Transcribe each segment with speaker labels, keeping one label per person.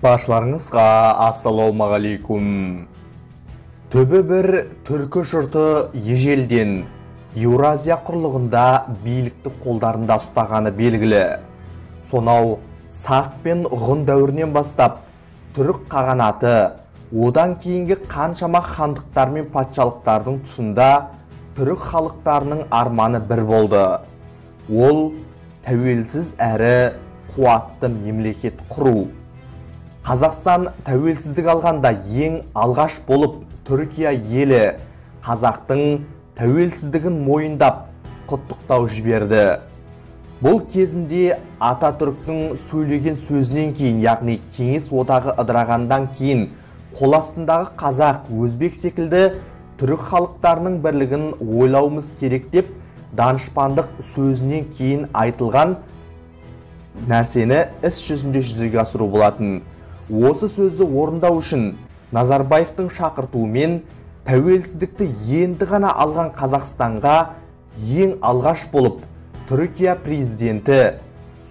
Speaker 1: Башларыңызға ассалаумағалейкум. Төбі бір түркі жұрты ежелден Еуразия құрлығында билікті қолдарында ұстағаны белгілі. Сонау Сақ пен Ғұн дәуірінен бастап түрік қағанаты, одан кейінгі қаншама хандықтар мен патшалықтардың тұсында түрік халықтарының арманы бір болды. Ол тәуелсіз әрі қуатты мемлекет құру. Қазақстан тәуелсіздік алғанда ең алғаш болып Түркия елі қазақтың тәуелсіздігін мойындап құттықтау жіберді. Бұл кезінде Ататүріктің сөйлеген сөзінен кейін, яғни Кеңес одағы ыдырағандан кейін, қол астындағы қазақ, өзбек секілді түрік халықтарының бірлігін ойлауымыз керек деп, данышпандық сөзінен кейін айтылған нәрсені іс жүзінде жүзеге асыру болатын. Осы сөзді орындау үшін Назарбаевтың шақыртуымен тәуелсіздікті енді ғана алған Қазақстанға ең алғаш болып Түркия президенті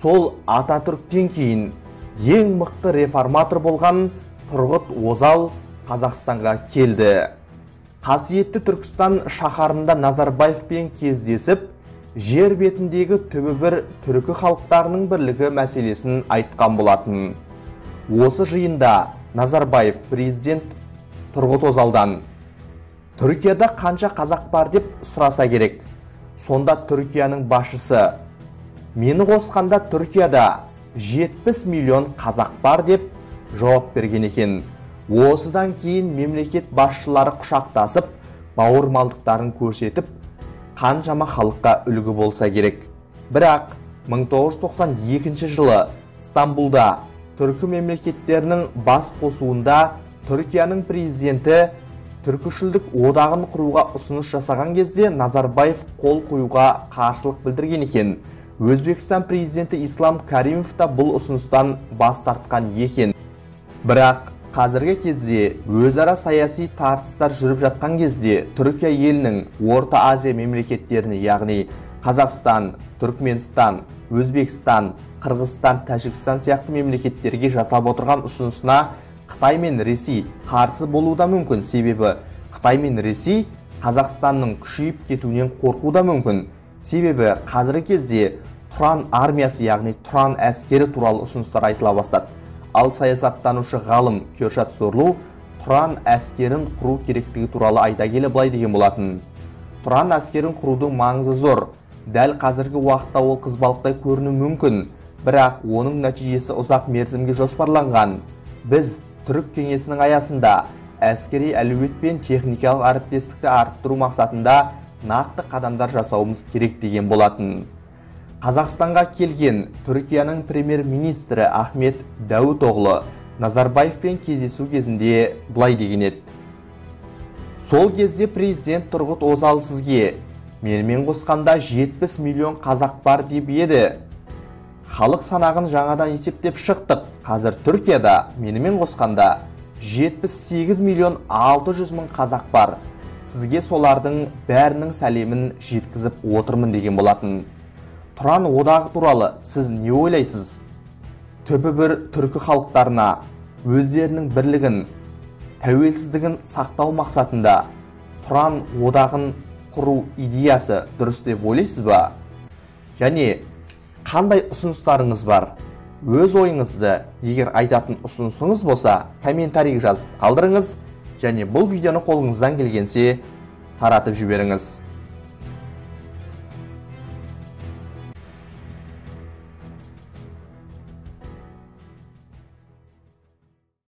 Speaker 1: сол Ататүріктен кейін ең мықты реформатор болған Тұрғыт Озал Қазақстанға келді. Қасиетті Түркістан шаһарында Назарбаевпен кездесіп, жер бетіндегі түбі бір түркі халықтарының бірлігі мәселесін айтқан болатын. Осы жиында Назарбаев президент Тұрғыт Озалдан Түркияда қанша қазақ бар деп сұраса керек. Сонда Түркияның басшысы мені қосқанда Түркияда 70 миллион қазақ бар деп жауап берген екен. Осыдан кейін мемлекет басшылары құшақтасып, бауырмалдықтарын көрсетіп, қаншама халыққа үлгі болса керек. Бірақ 1992 жылы Стамбулда түркі мемлекеттерінің бас қосуында Түркияның президенті түркішілдік одағын құруға ұсыныс жасаған кезде Назарбаев қол қоюға қарсылық білдірген екен. Өзбекстан президенті Ислам Каримов та бұл ұсыныстан бас тартқан екен. Бірақ қазіргі кезде өзара саяси тартыстар жүріп жатқан кезде Түркия елінің Орта Азия мемлекеттеріне, яғни Қазақстан, Түркменстан, Өзбекстан, Қырғызстан, Тәжікстан сияқты мемлекеттерге жасап отырған ұсынысына Қытай мен Ресей қарсы болуы да мүмкін. Себебі Қытай мен Ресей Қазақстанның күшейіп кетуінен қорқуы да мүмкін. Себебі қазіргі кезде Тұран армиясы, яғни Тұран әскері туралы ұсыныстар айтыла бастады. Ал саясаттанушы ғалым Кёршат Сорлу Тұран әскерін құру керектігі туралы айта келе былай деген болатын. Тұран әскерін құрудың маңызы зор. Дәл қазіргі уақытта ол қызбалықтай көріну мүмкін, бірақ оның нәтижесі ұзақ мерзімге жоспарланған. Біз Түрік кеңесінің аясында әскери әлеует пен техникалық әріптестікті арттыру мақсатында нақты қадамдар жасауымыз керек деген болатын. Қазақстанға келген Түркияның премьер-министрі Ахмет Дәуітоғлы Назарбаевпен кездесу кезінде былай деген еді. Сол кезде президент Тұрғыт Озал сізге менімен қосқанда 70 миллион қазақ бар деп еді. Халық санағын жаңадан есептеп шықтық. Қазір Түркияда менімен қосқанда 78 миллион 600 мың қазақ бар. Сізге солардың бәрінің сәлемін жеткізіп отырмын деген болатын. Тұран одағы туралы сіз не ойлайсыз? Түбі бір түркі халықтарына өздерінің бірлігін, тәуелсіздігін сақтау мақсатында Тұран одағын құру идеясы дұрыс деп ойлайсыз ба? Және қандай ұсыныстарыңыз бар? Өз ойыңызды, егер айтатын ұсынысыңыз болса, комментарий жазып қалдырыңыз, және бұл видеоны қолыңыздан келгенше таратып жіберіңіз.